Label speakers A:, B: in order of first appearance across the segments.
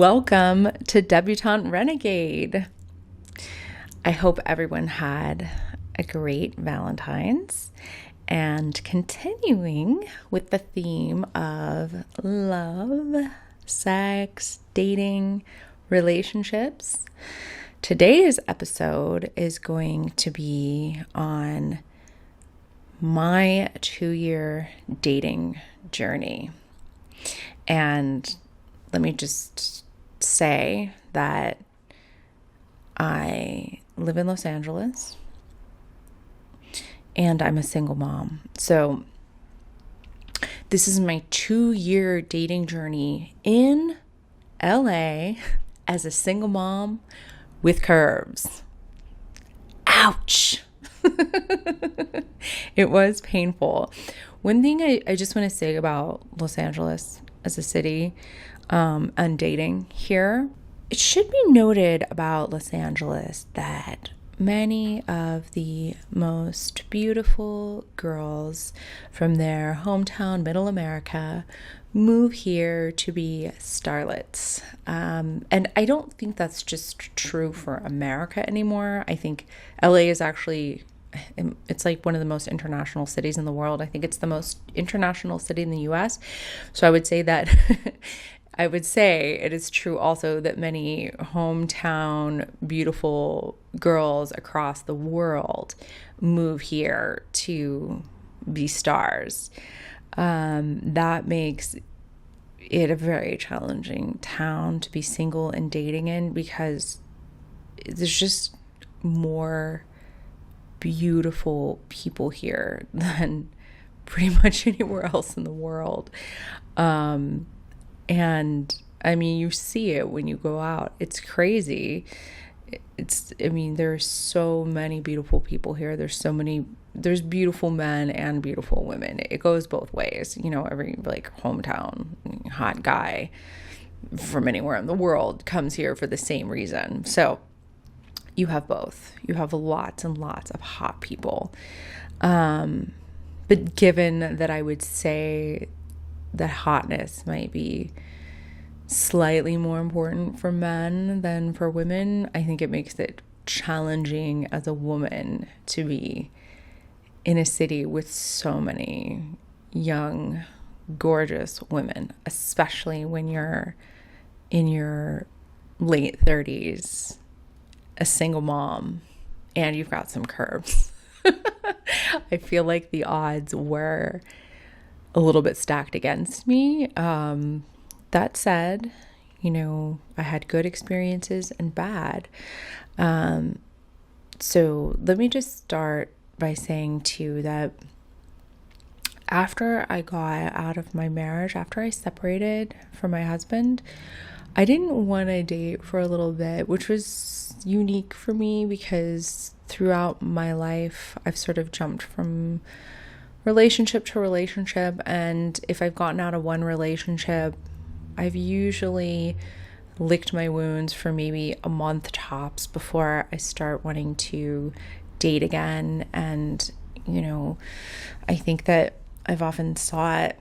A: Welcome to Debutante Renegade. I hope everyone had a great Valentine's, and continuing with the theme of love, sex, dating, relationships. Today's episode is going to be on my 2-year dating journey. And let me just say that I live in Los Angeles and I'm a single mom. So this is my 2-year dating journey in LA as a single mom with curves. Ouch. It was painful. One thing I just want to say about Los Angeles as a city, and dating here, it should be noted about Los Angeles that many of the most beautiful girls from their hometown, Middle America, move here to be starlets. And I don't think that's just true for America anymore. I think LA is actually, it's like one of the most international cities in the world. I think it's the most international city in the US. So I would say that I would say it is true also that many hometown beautiful girls across the world move here to be stars. That makes it a very challenging town to be single and dating in, because there's just more beautiful people here than pretty much anywhere else in the world. And I mean, you see it when you go out. It's crazy. There's so many beautiful people here. There's beautiful men and beautiful women. It goes both ways. Every hometown hot guy from anywhere in the world comes here for the same reason. So you have both. You have lots and lots of hot people. But given that I would say that hotness might be slightly more important for men than for women, I think it makes it challenging as a woman to be in a city with so many young, gorgeous women, especially when you're in your late 30s, a single mom, and you've got some curves. I feel like the odds were a little bit stacked against me. That said, I had good experiences and bad. So let me just start by saying too that after I got out of my marriage, after I separated from my husband, I didn't want to date for a little bit, which was unique for me because throughout my life, I've sort of jumped from relationship to relationship, and if I've gotten out of one relationship, I've usually licked my wounds for maybe a month tops before I start wanting to date again. And I think that I've often sought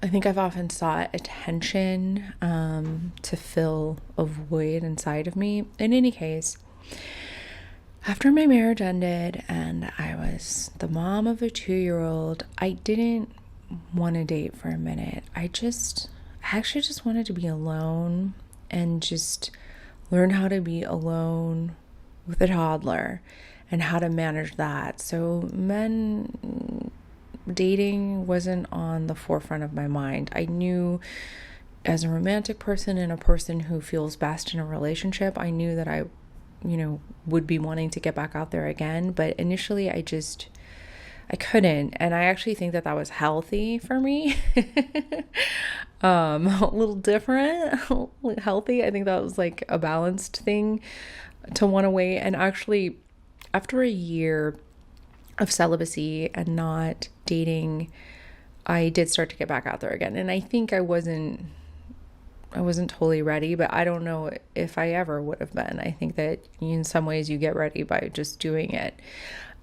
A: attention to fill a void inside of me. In any case, after my marriage ended and I was the mom of a 2-year-old, I didn't want to date for a minute. I actually just wanted to be alone and just learn how to be alone with a toddler and how to manage that. So dating wasn't on the forefront of my mind. I knew as a romantic person and a person who feels best in a relationship, I knew that I would be wanting to get back out there again. But initially I couldn't. And I actually think that was healthy for me. A little different, healthy. I think that was like a balanced thing to want to wait. And actually, after a year of celibacy and not dating, I did start to get back out there again. And I think I wasn't totally ready, but I don't know if I ever would have been. I think that in some ways you get ready by just doing it.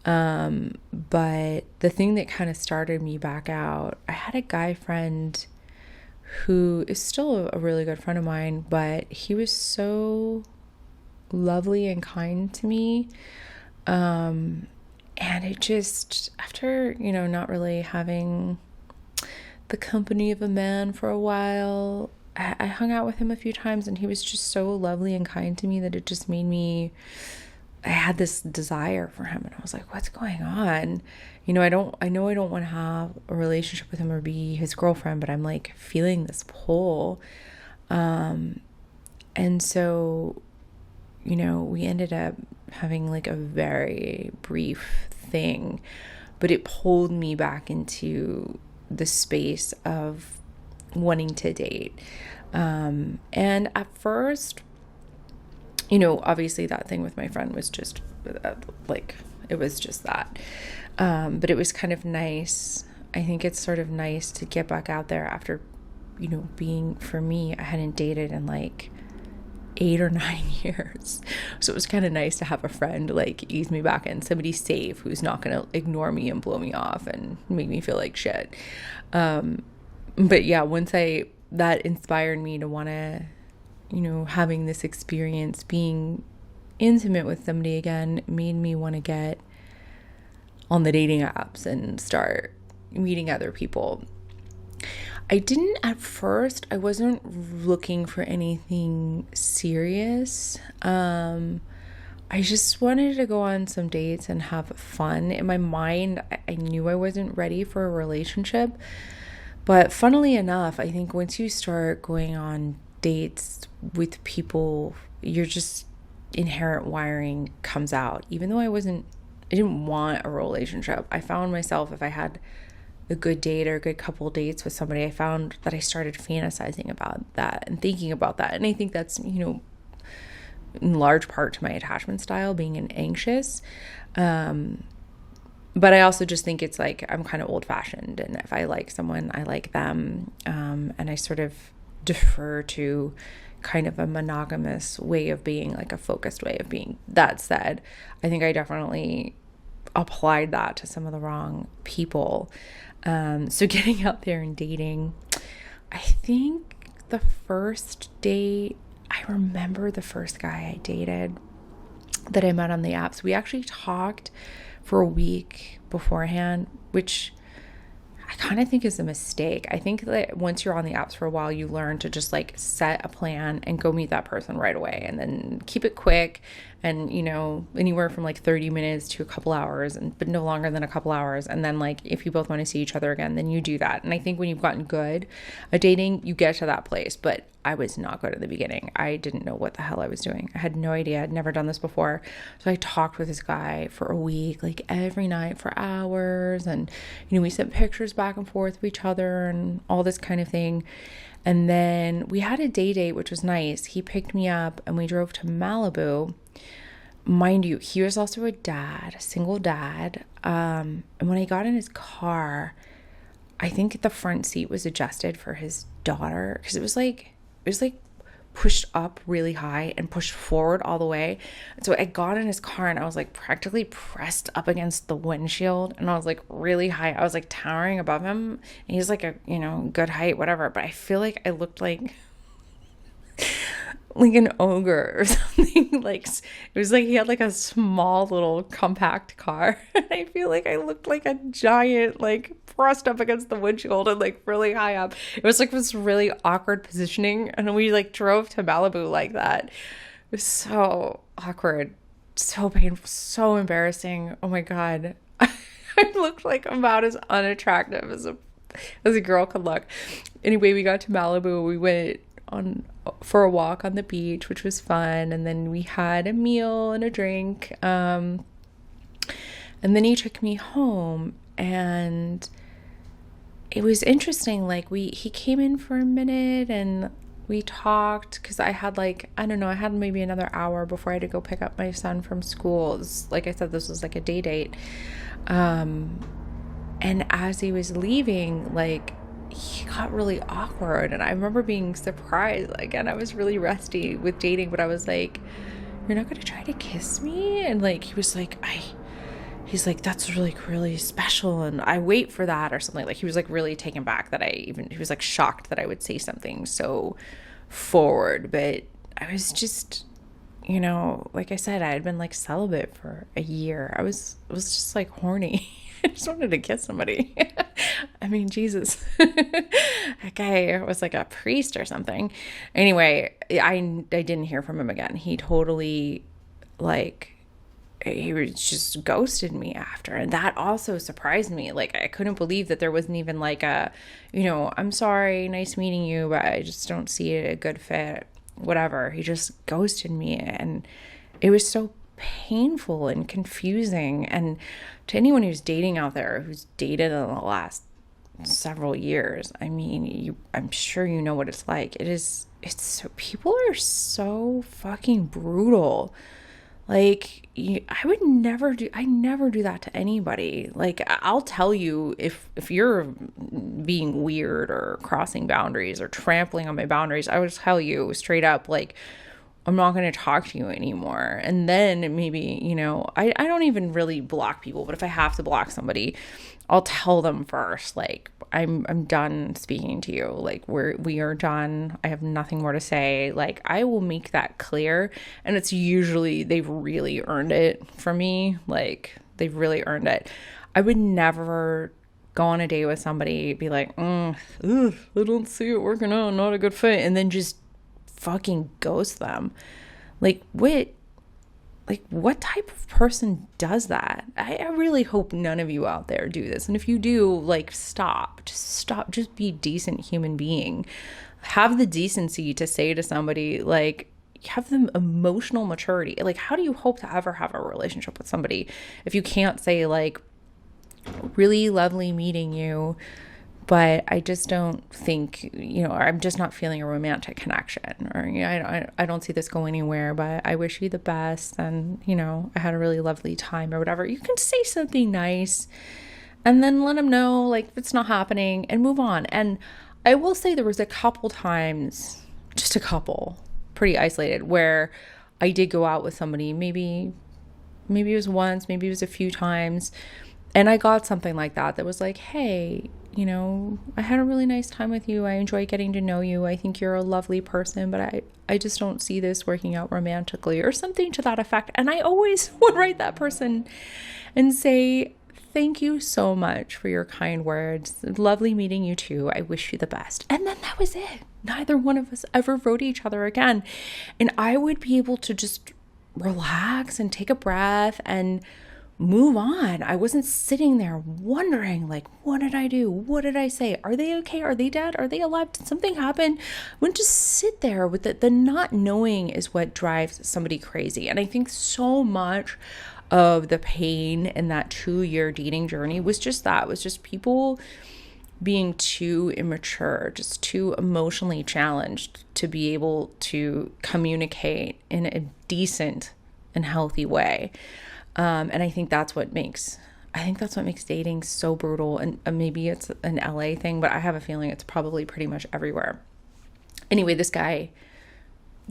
A: But the thing that kind of started me back out, I had a guy friend who is still a really good friend of mine, but he was so lovely and kind to me. And it just, after, not really having the company of a man for a while, I hung out with him a few times, and he was just so lovely and kind to me that it just made me, I had this desire for him, and I was like, what's going on? I know I don't want to have a relationship with him or be his girlfriend, but I'm like feeling this pull. And so, we ended up having like a very brief thing, but it pulled me back into the space of wanting to date. And at first, obviously that thing with my friend was just it was just that. But it was kind of nice. I think it's sort of nice to get back out there after, being, for me, I hadn't dated in like 8 or 9 years. So it was kind of nice to have a friend like ease me back in, somebody safe who's not going to ignore me and blow me off and make me feel like shit. But yeah, that inspired me to want to, having this experience, being intimate with somebody again, made me want to get on the dating apps and start meeting other people. At first, I wasn't looking for anything serious. I just wanted to go on some dates and have fun. In my mind, I knew I wasn't ready for a relationship. But funnily enough, I think once you start going on dates with people, your just inherent wiring comes out. Even though I didn't want a relationship, I found myself, if I had a good date or a good couple dates with somebody, I found that I started fantasizing about that and thinking about that. And I think that's, in large part to my attachment style, being an anxious. But I also just think it's like I'm kind of old fashioned, and if I like someone, I like them. And I sort of defer to kind of a monogamous way of being, like a focused way of being. That said, I think I definitely applied that to some of the wrong people. So getting out there and dating, I think the first date, I remember the first guy I dated that I met on the apps. We actually talked for a week beforehand, which I kind of think is a mistake. I think that once you're on the apps for a while, you learn to just like set a plan and go meet that person right away, and then keep it quick, and anywhere from like 30 minutes to a couple hours, but no longer than a couple hours. And then like if you both want to see each other again, then you do that. And I think when you've gotten good at dating, you get to that place. But I was not good at the beginning. I didn't know what the hell I was doing. I had no idea. I'd never done this before. So I talked with this guy for a week, like every night for hours. And, we sent pictures back and forth with each other and all this kind of thing. And then we had a date, which was nice. He picked me up and we drove to Malibu. Mind you, he was also a single dad. And when I got in his car, I think the front seat was adjusted for his daughter, because it was like pushed up really high and pushed forward all the way. And so I got in his car and I was like practically pressed up against the windshield, and I was like really high. I was like towering above him, and he's like a, good height, whatever. But I feel like I looked like an ogre or something. Like, it was like he had like a small little compact car, and I feel like I looked like a giant, like pressed up against the windshield and like really high up. It was like this really awkward positioning, and we like drove to Malibu like that. It was so awkward, so painful, so embarrassing. Oh my god. I looked like about as unattractive as a girl could look. Anyway, we got to Malibu. We went for a walk on the beach, which was fun, and then we had a meal and a drink, and then he took me home, and it was interesting. Like he came in for a minute and we talked, because I had I had maybe another hour before I had to go pick up my son from school. Like I said, this was like a day date, and as he was leaving, like, he got really awkward, and I remember being surprised. Again, I was really rusty with dating, but I was like, "You're not gonna try to kiss me?" And like he was like, he's like, that's really, really special. And I wait for that or something. Like he was like really taken back that he was like shocked that I would say something so forward. But I was just, like I said, I had been like celibate for a year. I was just like horny. I just wanted to kiss somebody. I mean, Jesus. That guy was like a priest or something. Anyway, I didn't hear from him again. He totally he was just ghosted me after. And that also surprised me. Like, I couldn't believe that there wasn't even like a, I'm sorry, nice meeting you, but I just don't see it a good fit. Whatever. He just ghosted me. And it was so painful and confusing. And to anyone who's dating out there, who's dated in the last several years, I mean, I'm sure you know what it's like. People are so fucking brutal. Like, I never do that to anybody. Like, I'll tell you if you're being weird or crossing boundaries or trampling on my boundaries, I would tell you straight up, like, I'm not going to talk to you anymore. And then maybe, I don't even really block people, but if I have to block somebody, I'll tell them first, like, I'm done speaking to you. Like, we are done. I have nothing more to say. Like, I will make that clear. And it's usually, they've really earned it from me. Like, they've really earned it. I would never go on a date with somebody, be like, I don't see it working out, not a good fit. And then just fucking ghost them. Like, what type of person does that? I really hope none of you out there do this. And if you do, like, stop. Just be a decent human being. Have the decency to say to somebody, like, have the emotional maturity. Like, how do you hope to ever have a relationship with somebody if you can't say, like, really lovely meeting you, but I just don't think, I'm just not feeling a romantic connection, or I don't see this going anywhere, but I wish you the best, and I had a really lovely time or whatever. You can say something nice and then let them know, like, it's not happening, and move on. And I will say there was a couple times, just a couple, pretty isolated, where I did go out with somebody. Maybe it was once, maybe it was a few times, and I got something like that was like, hey, I had a really nice time with you. I enjoy getting to know you. I think you're a lovely person, but I just don't see this working out romantically, or something to that effect. And I always would write that person and say, thank you so much for your kind words. Lovely meeting you too. I wish you the best. And then that was it. Neither one of us ever wrote each other again. And I would be able to just relax and take a breath and move on. I wasn't sitting there wondering, like, what did I do? What did I say? Are they okay? Are they dead? Are they alive? Did something happen? I wouldn't just sit there with the not knowing is what drives somebody crazy. And I think so much of the pain in that 2-year dating journey was just people being too immature, just too emotionally challenged to be able to communicate in a decent and healthy way. And I think that's what makes dating so brutal. And maybe it's an LA thing, but I have a feeling it's probably pretty much everywhere. Anyway, this guy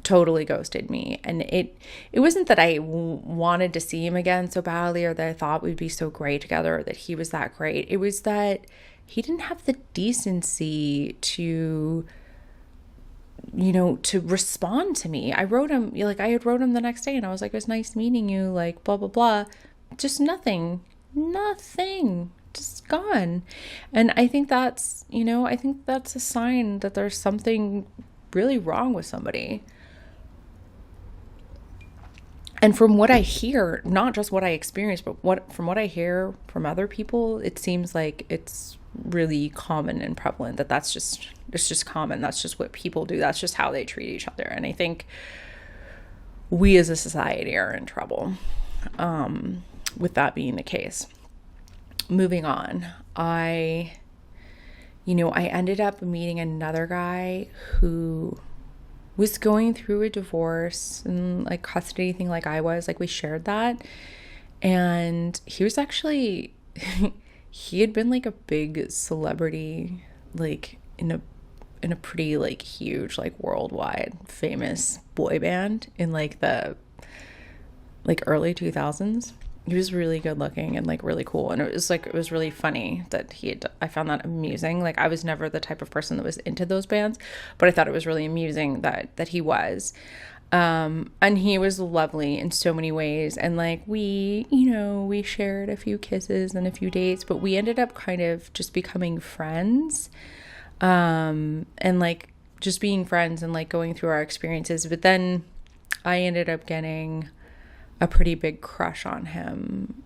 A: totally ghosted me. And it wasn't that I wanted to see him again so badly, or that I thought we'd be so great together, or that he was that great. It was that he didn't have the decency to respond to me. I wrote him, I had wrote him the next day, and I was like, it was nice meeting you, like, blah, blah, blah. Just nothing, just gone. And I think that's a sign that there's something really wrong with somebody. And from what I hear, not just what I experienced, but from what I hear from other people, it seems like it's really common and prevalent that it's just common. That's just what people do. That's just how they treat each other. And I think we as a society are in trouble with that being the case. Moving on, I ended up meeting another guy who was going through a divorce and like custody thing like I was. Like, we shared that. And he was actually he had been like a big celebrity, like in a pretty like huge, like worldwide famous boy band in like the like early 2000s. he was really good looking and like really cool. And it was really funny that I found that amusing. Like I was never the type of person that was into those bands, but I thought it was really amusing that he was. And he was lovely in so many ways. And like we shared a few kisses and a few dates, but we ended up kind of just becoming friends. And like just being friends and like going through our experiences. But then I ended up getting a pretty big crush on him.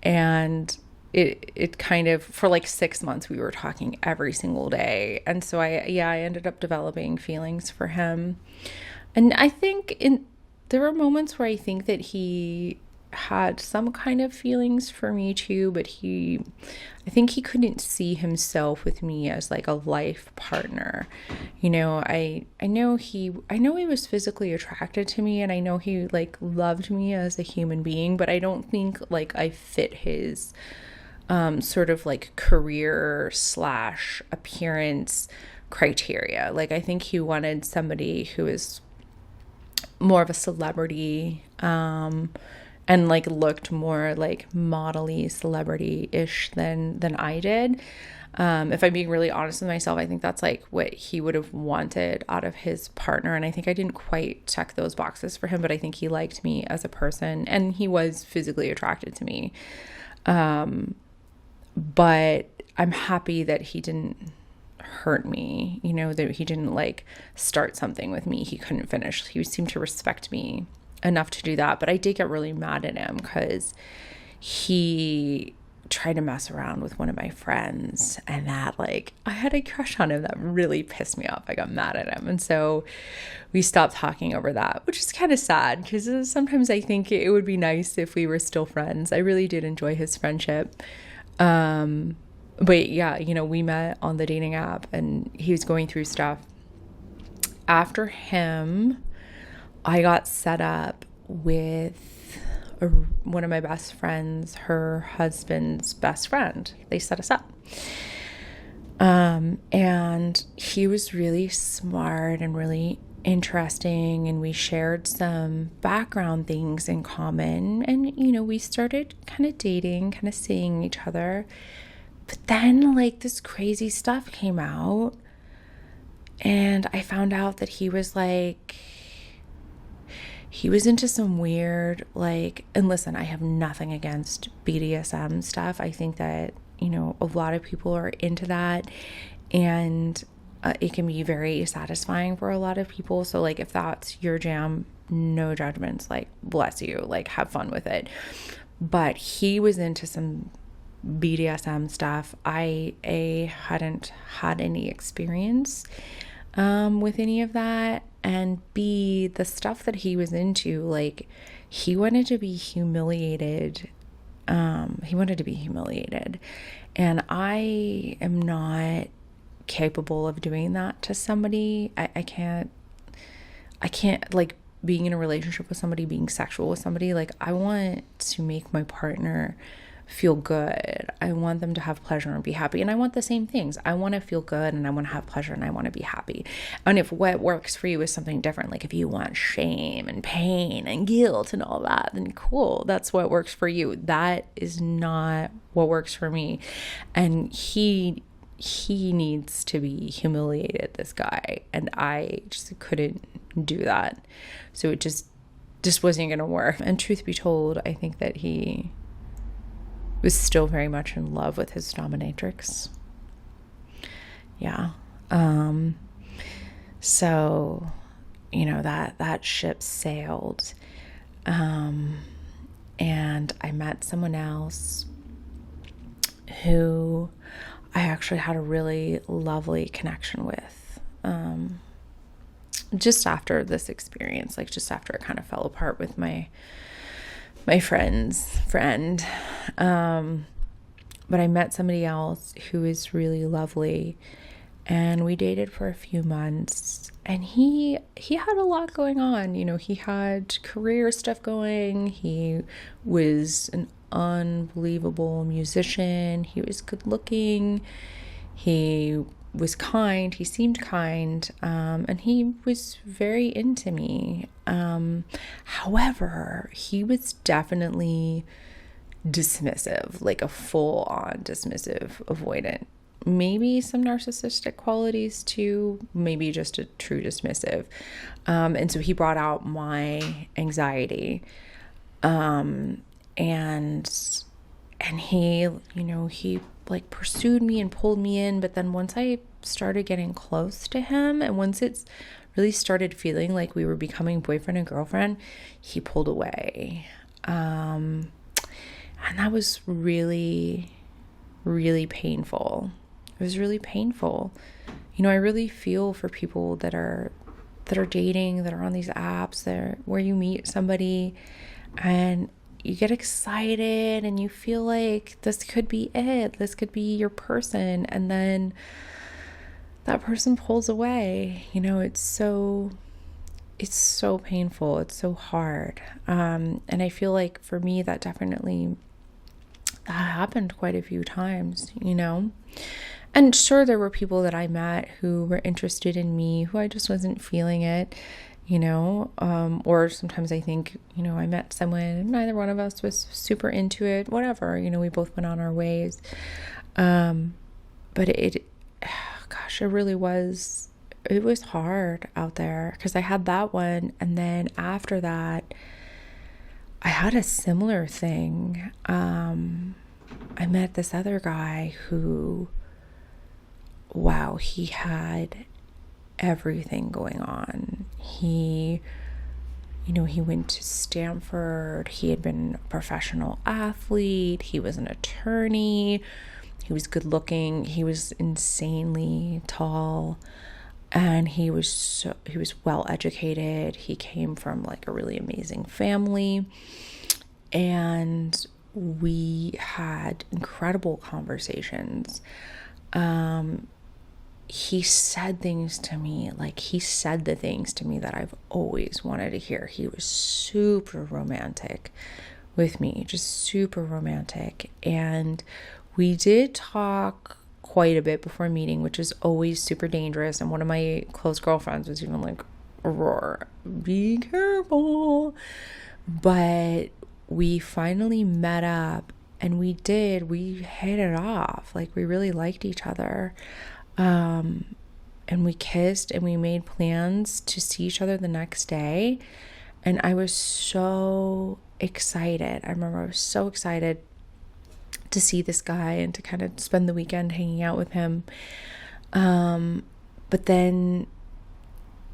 A: And it kind of, for like 6 months, we were talking every single day. And so I ended up developing feelings for him. And I think there were moments where I think that he had some kind of feelings for me too, but I think he couldn't see himself with me as like a life partner. I know he was physically attracted to me, and I know he like loved me as a human being, but I don't think like I fit his sort of like career / appearance criteria. Like I think he wanted somebody who is more of a celebrity, and like looked more like model-y, celebrity-ish than I did. If I'm being really honest with myself, I think that's like what he would have wanted out of his partner. And I think I didn't quite check those boxes for him, but I think he liked me as a person and he was physically attracted to me. But I'm happy that he didn't hurt me, that he didn't like start something with me he couldn't finish. He seemed to respect me enough to do that. But I did get really mad at him because he tried to mess around with one of my friends, and that like I had a crush on him. That really pissed me off. I got mad at him, and so we stopped talking over that, which is kind of sad because sometimes I think it would be nice if we were still friends. I really did enjoy his friendship. But yeah, we met on the dating app and he was going through stuff. After him, I got set up with one of my best friends, her husband's best friend. They set us up. And he was really smart and really interesting, and we shared some background things in common, and we started kind of dating, kind of seeing each other. But then like this crazy stuff came out, and I found out that he was into some weird like, and listen, I have nothing against BDSM stuff. I think that a lot of people are into that, and it can be very satisfying for a lot of people. So like if that's your jam, no judgments, like bless you, like have fun with it. But he was into some BDSM stuff. I hadn't had any experience with any of that, and B, the stuff that he was into, like he wanted to be humiliated. And I am not capable of doing that to somebody. I can't like being in a relationship with somebody, being sexual with somebody. Like I want to make my partner feel good. I want them to have pleasure and be happy. And I want the same things. I want to feel good and I want to have pleasure and I want to be happy. And if what works for you is something different, like if you want shame and pain and guilt and all that, then cool, that's what works for you. That is not what works for me. And he needs to be humiliated, this guy, and I just couldn't do that. So it just wasn't gonna work. And truth be told, I think that he was still very much in love with his dominatrix. Yeah. So that ship sailed, and I met someone else who I actually had a really lovely connection with, just after this experience, like just after it kind of fell apart with my friend's friend. But I met somebody else who is really lovely, and we dated for a few months, and he had a lot going on. He had career stuff going. He was an unbelievable musician. He was good looking. He was kind. He seemed kind, and he was very into me. However, he was definitely dismissive, like a full-on dismissive, avoidant. Maybe some narcissistic qualities too, maybe just a true dismissive. And so he brought out my anxiety. And he, he like pursued me and pulled me in. But then once I started getting close to him, and once it's really started feeling like we were becoming boyfriend and girlfriend, he pulled away. And that was really, really painful. It was really painful. I really feel for people that are dating, that are on these apps, where you meet somebody and you get excited and you feel like this could be it. This could be your person. And then that person pulls away. It's so painful. It's so hard. And I feel like for me, that happened quite a few times, And sure, there were people that I met who were interested in me, who I just wasn't feeling it, or sometimes I think, I met someone and neither one of us was super into it, whatever, we both went on our ways. But it really was, it was hard out there because I had that one. And then after that, I had a similar thing. I met this other guy who, wow, he had everything going on. He went to Stanford. He had been a professional athlete. He was an attorney. He was good looking. He was insanely tall. And he was well educated. He came from like a really amazing family. And we had incredible conversations. He said things to me, he said the things to me that I've always wanted to hear. He was super romantic with me, just super romantic. And we did talk quite a bit before meeting, which is always super dangerous. And one of my close girlfriends was even like, Aurora, be careful. But we finally met up and we hit it off. We really liked each other. And we kissed and we made plans to see each other the next day. And I was so excited. I remember I was so excited to see this guy and to kind of spend the weekend hanging out with him. But then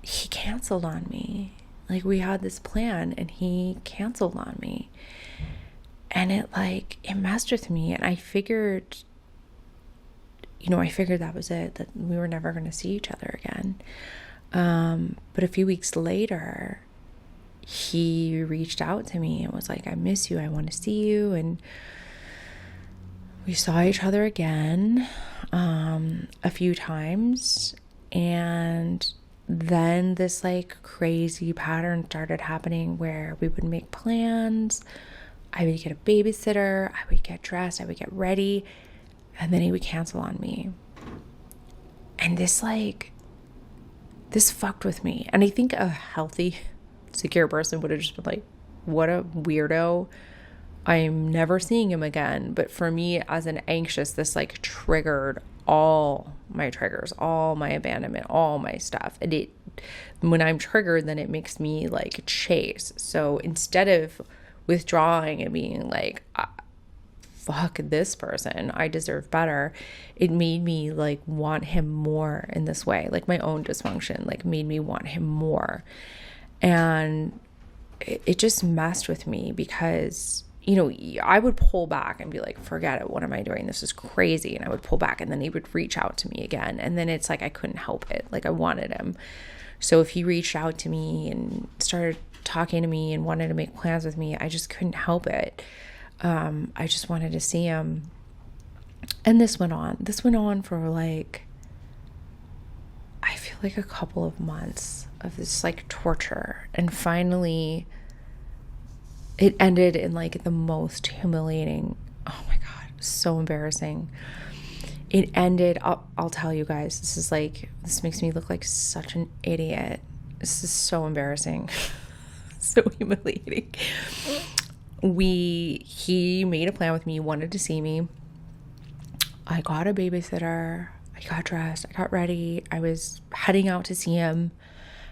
A: he canceled on me. We had this plan and he canceled on me. And it messed with me. And I figured that was it, that we were never going to see each other again. But a few weeks later, he reached out to me and was like, I miss you. I want to see you. And we saw each other again, a few times. And then this crazy pattern started happening where we would make plans. I would get a babysitter. I would get dressed. I would get ready. And then he would cancel on me. And this fucked with me. And I think a healthy, secure person would have just been like, what a weirdo. I'm never seeing him again. But for me, as an anxious, this triggered all my triggers, all my abandonment, all my stuff. And when I'm triggered, then it makes me chase. So instead of withdrawing and being fuck this person, I deserve better, it made me want him more in this way. My own dysfunction made me want him more. And it just messed with me because I would pull back and be like, forget it, what am I doing, this is crazy. And I would pull back and then he would reach out to me again. And then it's I couldn't help it, I wanted him. So if he reached out to me and started talking to me and wanted to make plans with me, I just couldn't help it. I just wanted to see him. And this went on for I feel a couple of months of this torture. And finally it ended in the most humiliating, oh my God, so embarrassing. It ended, I'll tell you guys, this makes me look like such an idiot. This is so embarrassing. So humiliating. He made a plan with me, wanted to see me. I got a babysitter. I got dressed. I got ready. I was heading out to see him.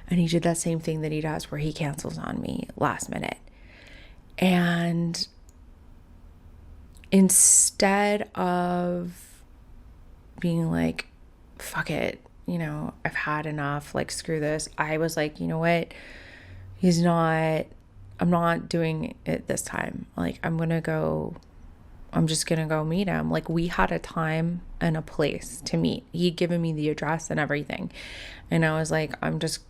A: And he did that same thing that he does where he cancels on me last minute. And instead of being like, fuck it, you know, I've had enough, like, screw this, I was like, you know what? I'm not doing it this time. Like, I'm just going to go meet him. Like, we had a time and a place to meet. He'd given me the address and everything. And I was like, I'm just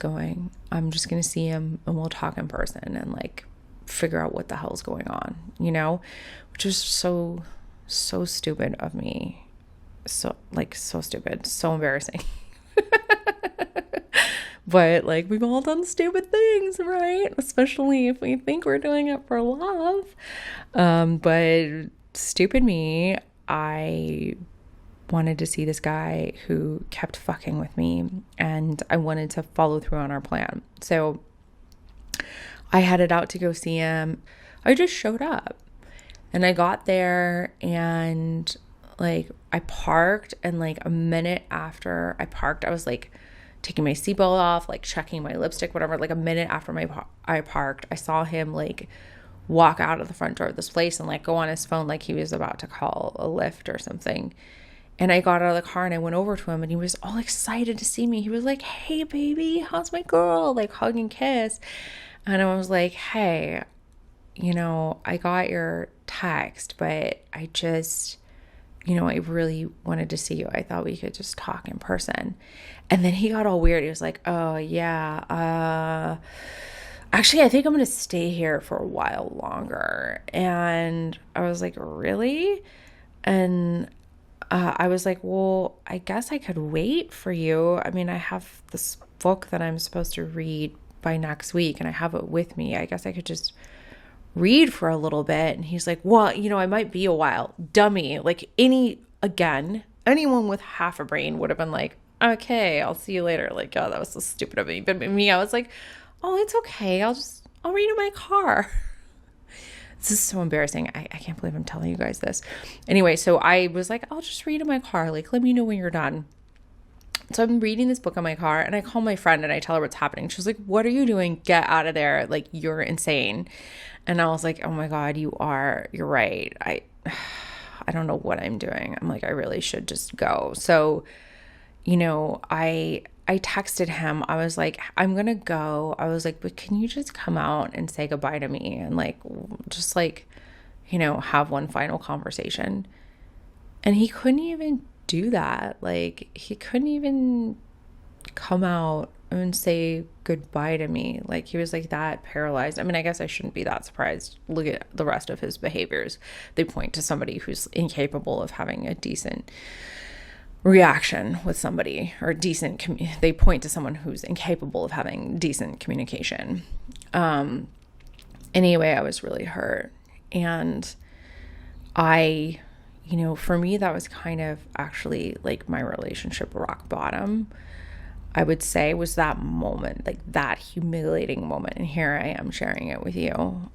A: going to see him and we'll talk in person and like figure out what the hell's going on, you know, which is so stupid of me. So stupid, so embarrassing. But like, we've all done stupid things, right? Especially if we think we're doing it for love. But stupid me, I wanted to see this guy who kept fucking with me, and I wanted to follow through on our plan. So I headed out to go see him. I just showed up, and I got there, and like, I parked, and like a minute after I parked, I was like taking my seatbelt off, like checking my lipstick, whatever. Like a minute after I parked, I saw him like walk out of the front door of this place and like go on his phone like he was about to call a Lyft or something. And I got out of the car and I went over to him, and he was all excited to see me. He was like, hey baby, how's my girl? Like, hug and kiss. And I was like, hey, you know, I got your text, but I just, you know, I really wanted to see you. I thought we could just talk in person. And then he got all weird. He was like, oh yeah, actually, I think I'm going to stay here for a while longer. And I was like, really? And I was like, well, I guess I could wait for you. I mean, I have this book that I'm supposed to read by next week, and I have it with me. I guess I could just read for a little bit. And he's like, well, you know, I might be a while. Dummy. Like, anyone with half a brain would have been like, okay, I'll see you later. Like, oh, that was so stupid of me. But me, I was like, oh, it's okay. I'll read in my car. This is so embarrassing. I can't believe I'm telling you guys this. Anyway, so I was like, I'll just read in my car. Like, let me know when you're done. So I'm reading this book in my car, and I call my friend and I tell her what's happening. She was like, what are you doing? Get out of there. Like, you're insane. And I was like, oh my God, you're right. I don't know what I'm doing. I'm like, I really should just go. So, you know, I texted him. I was like, I'm going to go. I was like, but can you just come out and say goodbye to me? And like, just like, you know, have one final conversation. And he couldn't even do that. Like, he couldn't even come out and say goodbye to me. Like, he was like that paralyzed. I mean, I guess I shouldn't be that surprised. Look at the rest of his behaviors. They point to somebody who's incapable of having a decent reaction with somebody, or they point to someone who's incapable of having decent communication. Anyway, I was really hurt. And you know, for me, that was kind of actually like my relationship rock bottom, I would say, was that moment, like that humiliating moment. And here I am sharing it with you.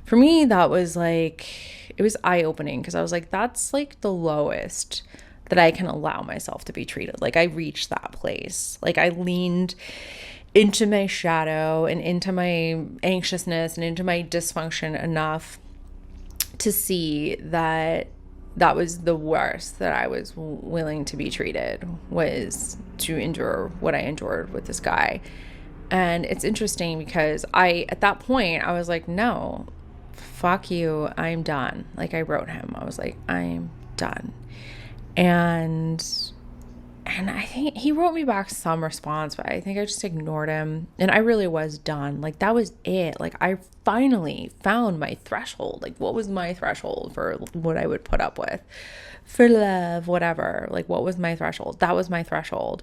A: For me, that was like, it was eye-opening, because I was like, that's like the lowest that I can allow myself to be treated. Like, I reached that place. Like, I leaned into my shadow and into my anxiousness and into my dysfunction enough to see that was the worst that I was willing to be treated, was to endure what I endured with this guy. And it's interesting because at that point, I was like, no, fuck you, I'm done. Like, I wrote him. I was like, I'm done. And I think he wrote me back some response, but I think I just ignored him. And I really was done. Like, that was it. Like, I finally found my threshold. Like, what was my threshold for what I would put up with for love, whatever. Like, what was my threshold? That was my threshold.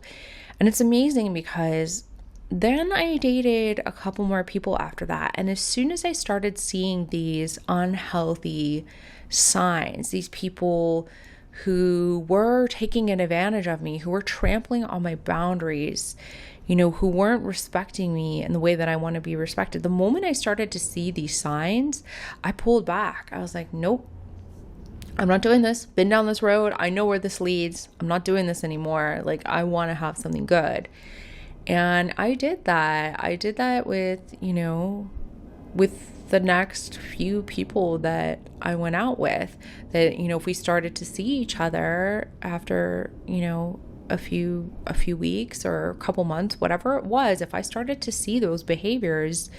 A: And it's amazing because then I dated a couple more people after that. And as soon as I started seeing these unhealthy signs, these people who were taking an advantage of me, who were trampling on my boundaries, who weren't respecting me in the way that I want to be respected. The moment I started to see these signs, I pulled back. I was like, nope, I'm not doing this. Been down this road. I know where this leads. I'm not doing this anymore. Like, I want to have something good. And I did that. I did that with, with the next few people that I went out with, that, if we started to see each other after, a few weeks or a couple months, whatever it was, if I started to see those behaviors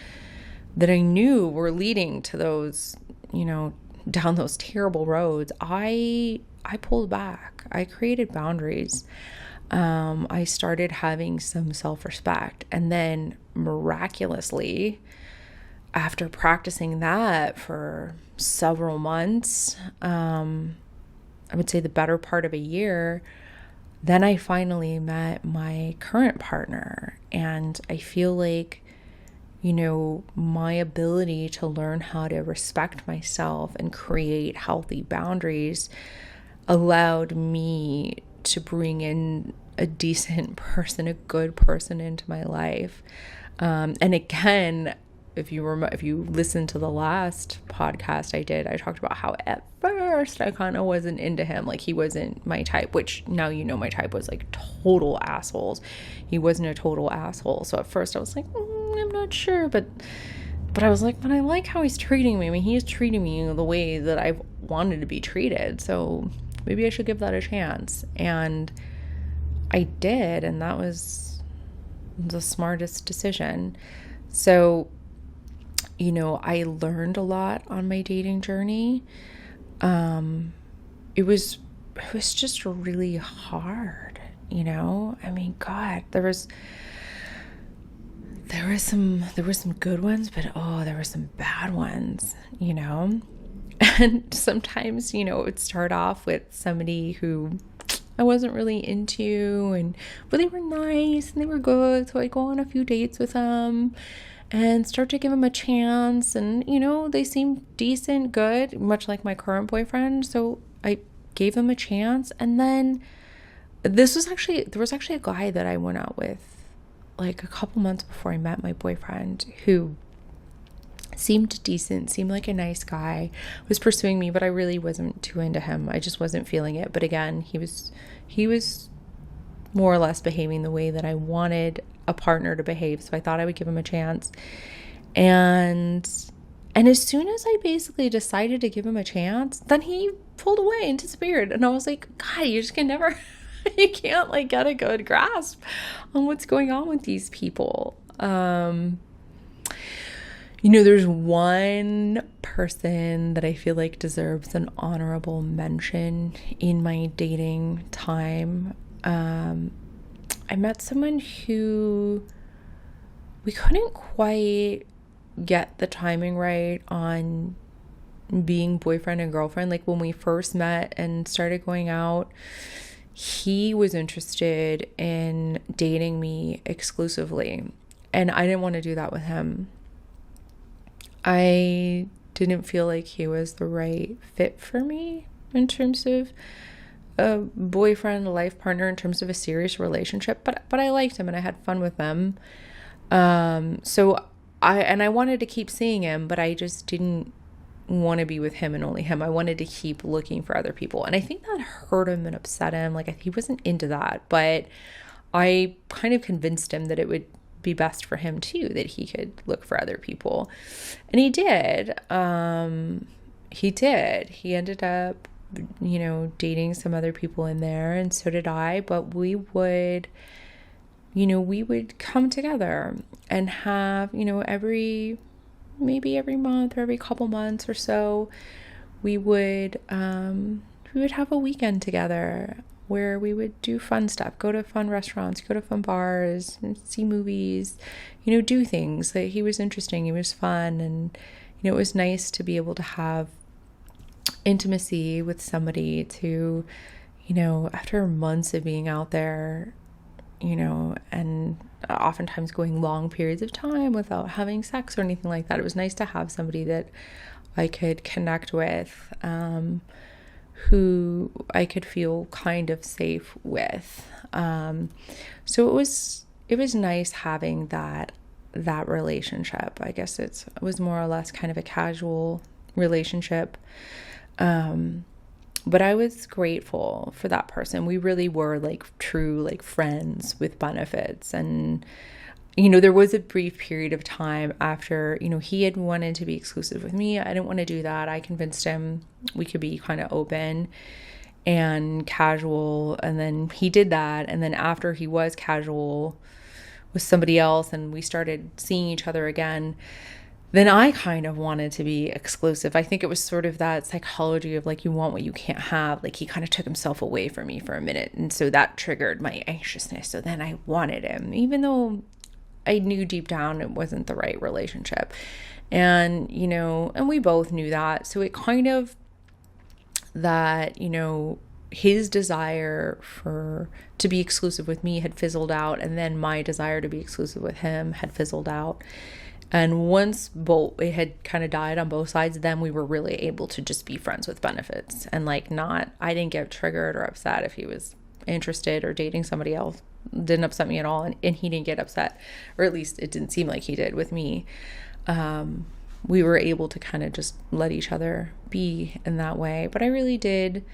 A: that I knew were leading to those, down those terrible roads, I pulled back. I created boundaries. I started having some self-respect. And then miraculously, after practicing that for several months, I would say the better part of a year, then I finally met my current partner. And I feel like, my ability to learn how to respect myself and create healthy boundaries allowed me to bring in a decent person, a good person into my life. And again, if you listen to the last podcast I did, I talked about how at first I kind of wasn't into him. Like, he wasn't my type, which now my type was like total assholes. He wasn't a total asshole. So at first I was like, I'm not sure, but I was like, but I like how he's treating me. I mean, he is treating me the way that I've wanted to be treated. So maybe I should give that a chance. And I did, and that was the smartest decision. So, I learned a lot on my dating journey. It was just really hard, I mean, God, there was some good ones, but there were some bad ones, and sometimes, it would start off with somebody who I wasn't really into, but they were nice and they were good. So I'd go on a few dates with them and start to give them a chance. And, they seemed decent, good, much like my current boyfriend. So I gave them a chance. And then there was actually a guy that I went out with like a couple months before I met my boyfriend, who seemed decent, seemed like a nice guy, was pursuing me, but I really wasn't too into him. I just wasn't feeling it. But again, he was more or less behaving the way that I wanted a partner to behave. So I thought I would give him a chance. And as soon as I basically decided to give him a chance, then he pulled away and disappeared. And I was like, God, you just can never, you can't like get a good grasp on what's going on with these people. There's one person that I feel like deserves an honorable mention in my dating time. I met someone who we couldn't quite get the timing right on being boyfriend and girlfriend. Like, when we first met and started going out, he was interested in dating me exclusively, and I didn't want to do that with him. I didn't feel like he was the right fit for me in terms of a boyfriend, a life partner, in terms of a serious relationship, but I liked him and I had fun with him. So I wanted to keep seeing him, but I just didn't want to be with him and only him. I wanted to keep looking for other people. And I think that hurt him and upset him. Like, he wasn't into that, but I kind of convinced him that it would be best for him too, that he could look for other people. And he did. He ended up, dating some other people in there, and so did I. But we would come together and have, every month or every couple months or so, we would have a weekend together where we would do fun stuff, go to fun restaurants, go to fun bars, see movies, do things. Like, he was interesting, he was fun, and it was nice to be able to have intimacy with somebody to, after months of being out there, and oftentimes going long periods of time without having sex or anything like that. It was nice to have somebody that I could connect with, who I could feel kind of safe with. So it was nice having that relationship. I guess it was more or less kind of a casual relationship. But I was grateful for that person. We really were like true, like friends with benefits. And, there was a brief period of time after, he had wanted to be exclusive with me. I didn't want to do that. I convinced him we could be kind of open and casual. And then he did that. And then after he was casual with somebody else and we started seeing each other again, then I kind of wanted to be exclusive. I think it was sort of that psychology of like, you want what you can't have. Like he kind of took himself away from me for a minute. And so that triggered my anxiousness. So then I wanted him, even though I knew deep down it wasn't the right relationship. And, and we both knew that. So it kind of that, his desire to be exclusive with me had fizzled out. And then my desire to be exclusive with him had fizzled out. And once it had kind of died on both sides, then we were really able to just be friends with benefits and like I didn't get triggered or upset if he was interested or dating somebody else. It didn't upset me at all. And he didn't get upset, or at least it didn't seem like he did with me. We were able to kind of just let each other be in that way. But I really did,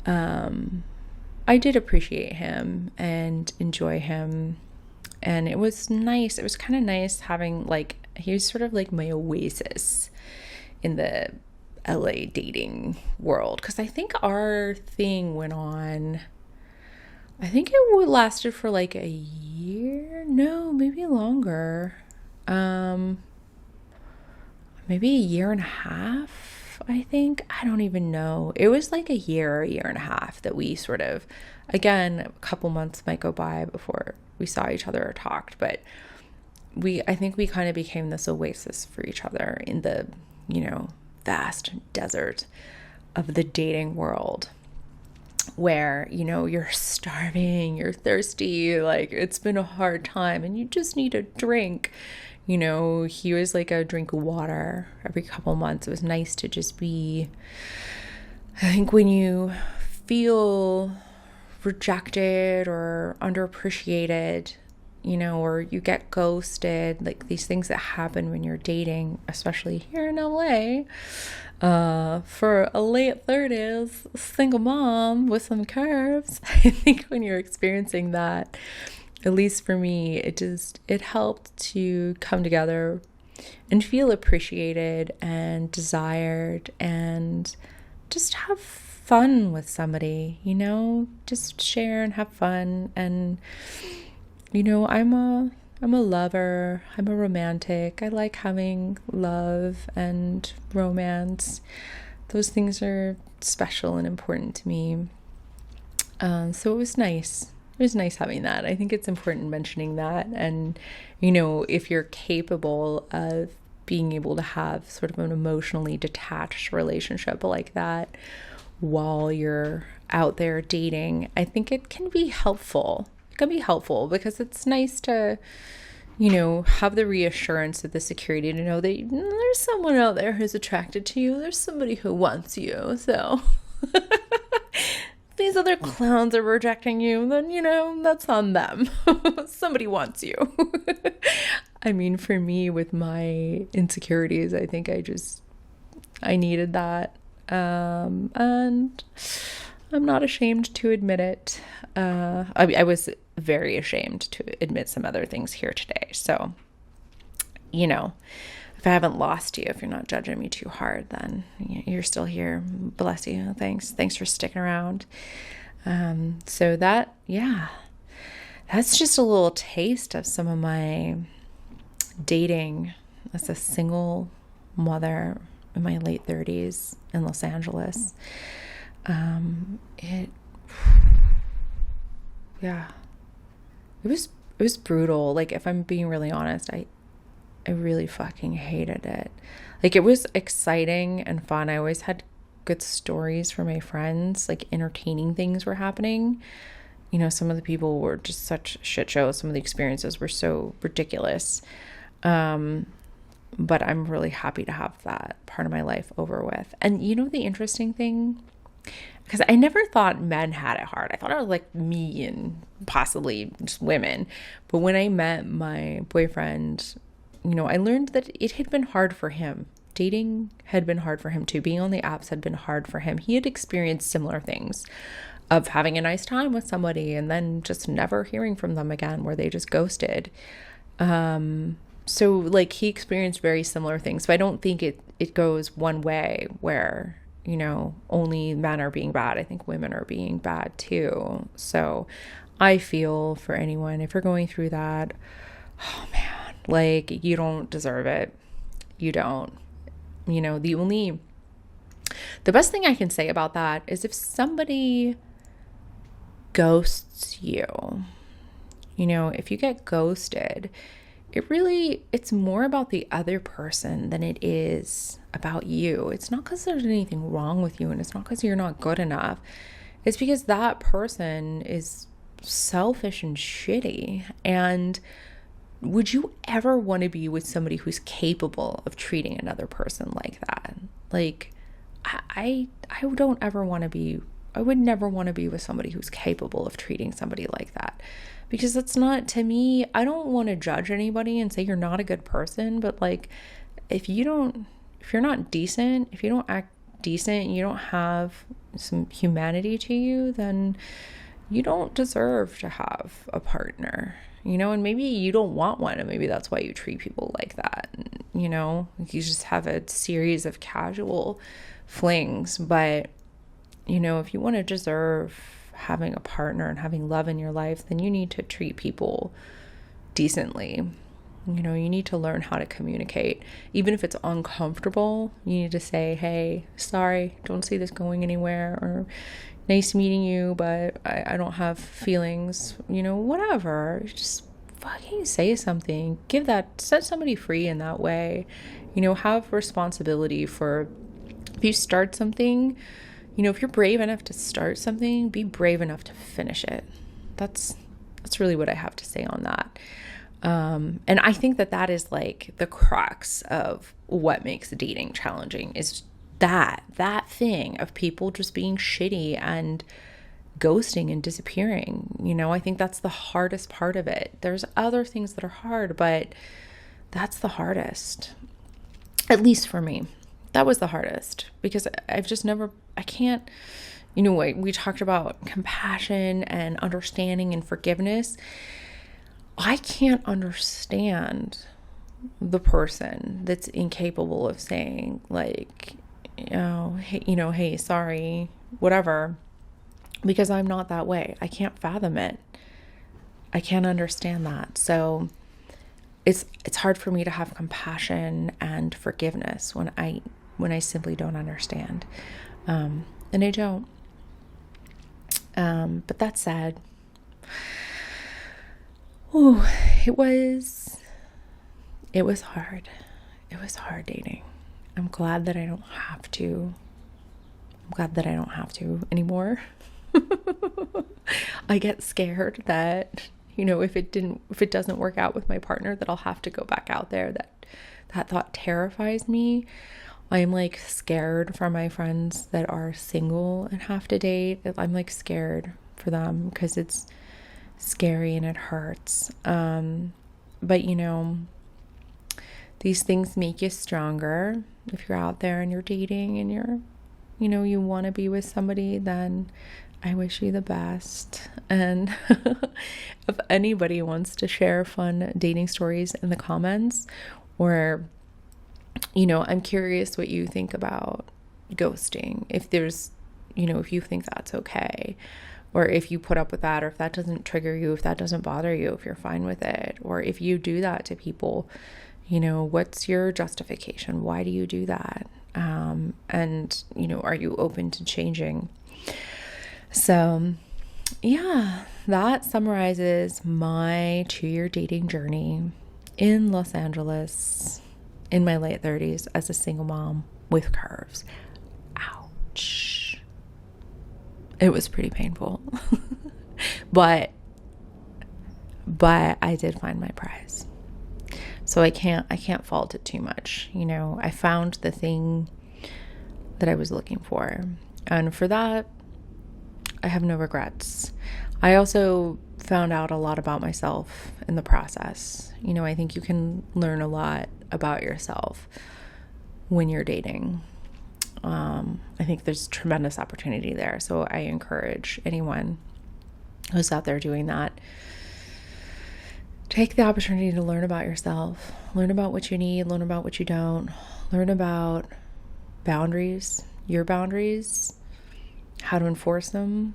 A: I did appreciate him and enjoy him. And it was nice. It was kind of nice having he was sort of like my oasis in the LA dating world. Because I think our thing went on, I think it lasted for like a year. No, maybe longer. Maybe a year and a half, I think. I don't even know. It was like a year and a half that we sort of, again, a couple months might go by before we saw each other or talked, but I think we kind of became this oasis for each other in the, vast desert of the dating world where, you're starving, you're thirsty, like it's been a hard time and you just need a drink. He was like a drink of water every couple months. It was nice to just be, I think when you feel rejected or underappreciated, or you get ghosted, like these things that happen when you're dating, especially here in LA, for a late 30s single mom with some curves. I think when you're experiencing that, at least for me, it helped to come together and feel appreciated and desired and just have fun with somebody, just share and have fun. And, I'm a lover. I'm a romantic. I like having love and romance. Those things are special and important to me. So it was nice. It was nice having that. I think it's important mentioning that. And, if you're capable of being able to have sort of an emotionally detached relationship like that while you're out there dating, I think it can be helpful. It can be helpful because it's nice to, have the reassurance of the security to know that there's someone out there who's attracted to you. There's somebody who wants you. So these other clowns are rejecting you, then, that's on them. Somebody wants you. I mean, for me, with my insecurities, I think I needed that. And I'm not ashamed to admit it. I was very ashamed to admit some other things here today. So, if I haven't lost you, if you're not judging me too hard, then you're still here. Bless you. Thanks for sticking around. So that's just a little taste of some of my dating as a single mother in my late 30s in Los Angeles. It was brutal. Like, if I'm being really honest, I really fucking hated it. Like, it was exciting and fun. I always had good stories for my friends, like entertaining things were happening. some of the people were just such shit shows. Some of the experiences were so ridiculous. But I'm really happy to have that part of my life over with. And the interesting thing, because I never thought men had it hard. I thought it was like me and possibly just women. But when I met my boyfriend, I learned that it had been hard for him. Dating had been hard for him too. Being on the apps had been hard for him. He had experienced similar things of having a nice time with somebody and then just never hearing from them again, where they just ghosted. So like he experienced very similar things. So I don't think it goes one way where, only men are being bad. I think women are being bad too. So I feel for anyone, if you're going through that, oh man, like you don't deserve it. You don't. The best thing I can say about that is if somebody ghosts you, if you get ghosted, it's more about the other person than it is about you. It's not because there's anything wrong with you, and it's not because you're not good enough. It's because that person is selfish and shitty. And would you ever want to be with somebody who's capable of treating another person like that? Like, I don't ever want to be, I would never want to be with somebody who's capable of treating somebody like that. Because that's not, to me, I don't want to judge anybody and say you're not a good person, but like, if you're not decent, if you don't act decent, you don't have some humanity to you, then you don't deserve to have a partner, and maybe you don't want one, and maybe that's why you treat people like that, you just have a series of casual flings. But, if you want to deserve having a partner and having love in your life, then you need to treat people decently. You need to learn how to communicate. Even if it's uncomfortable, you need to say, hey, sorry, don't see this going anywhere, or nice meeting you, but I don't have feelings, whatever. Just fucking say something. Set somebody free in that way. Have responsibility for, if you start something, if you're brave enough to start something, be brave enough to finish it. That's really what I have to say on that. And I think that is like the crux of what makes dating challenging, is that thing of people just being shitty and ghosting and disappearing. I think that's the hardest part of it. There's other things that are hard, but that's the hardest. At least for me, that was the hardest, because I've just I can't, we talked about compassion and understanding and forgiveness. I can't understand the person that's incapable of saying like, hey, sorry, whatever, because I'm not that way. I can't fathom it. I can't understand that. So it's hard for me to have compassion and forgiveness when I simply don't understand. And I don't. But that said, it was hard. It was hard dating. I'm glad that I don't have to. I'm glad that I don't have to anymore. I get scared that, if it doesn't work out with my partner, that I'll have to go back out there. That thought terrifies me. I'm like scared for my friends that are single and have to date. I'm like scared for them because it's scary and it hurts. But these things make you stronger. If you're out there and you're dating and you want to be with somebody, then I wish you the best. And if anybody wants to share fun dating stories in the comments, or I'm curious what you think about ghosting. If there's, if you think that's okay, or if you put up with that, or if that doesn't trigger you, if that doesn't bother you, if you're fine with it, or if you do that to people, what's your justification? Why do you do that? And, are you open to changing? So yeah, that summarizes my 2-year dating journey in Los Angeles in my late 30s as a single mom with curves. Ouch. It was pretty painful. But I did find my prize. So I can't fault it too much. You know, I found the thing that I was looking for. And for that, I have no regrets. I also found out a lot about myself in the process. You know, I think you can learn a lot about yourself when you're dating. I think there's tremendous opportunity there. So I encourage anyone who's out there doing that, take the opportunity to learn about yourself, learn about what you need, learn about what you don't, learn about boundaries, your boundaries, how to enforce them,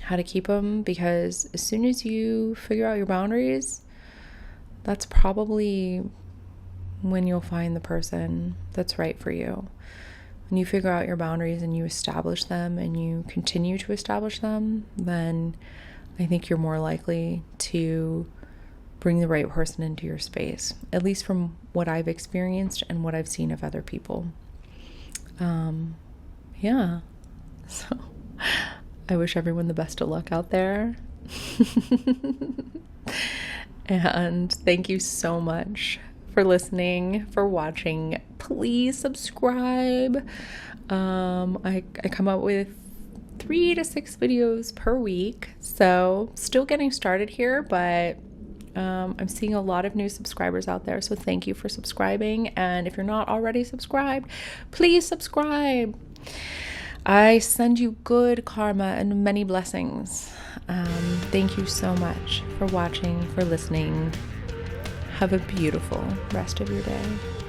A: how to keep them, because as soon as you figure out your boundaries, that's probably when you'll find the person that's right for you. When you figure out your boundaries and you establish them and you continue to establish them, then I think you're more likely to bring the right person into your space, at least from what I've experienced and what I've seen of other people. Yeah. So I wish everyone the best of luck out there. And thank you so much for listening, for watching. Please subscribe. I come up with 3 to 6 videos per week, so still getting started here, but I'm seeing a lot of new subscribers out there, so thank you for subscribing. And if you're not already subscribed, please subscribe. I send you good karma and many blessings. Thank you so much for watching, for listening. Have a beautiful rest of your day.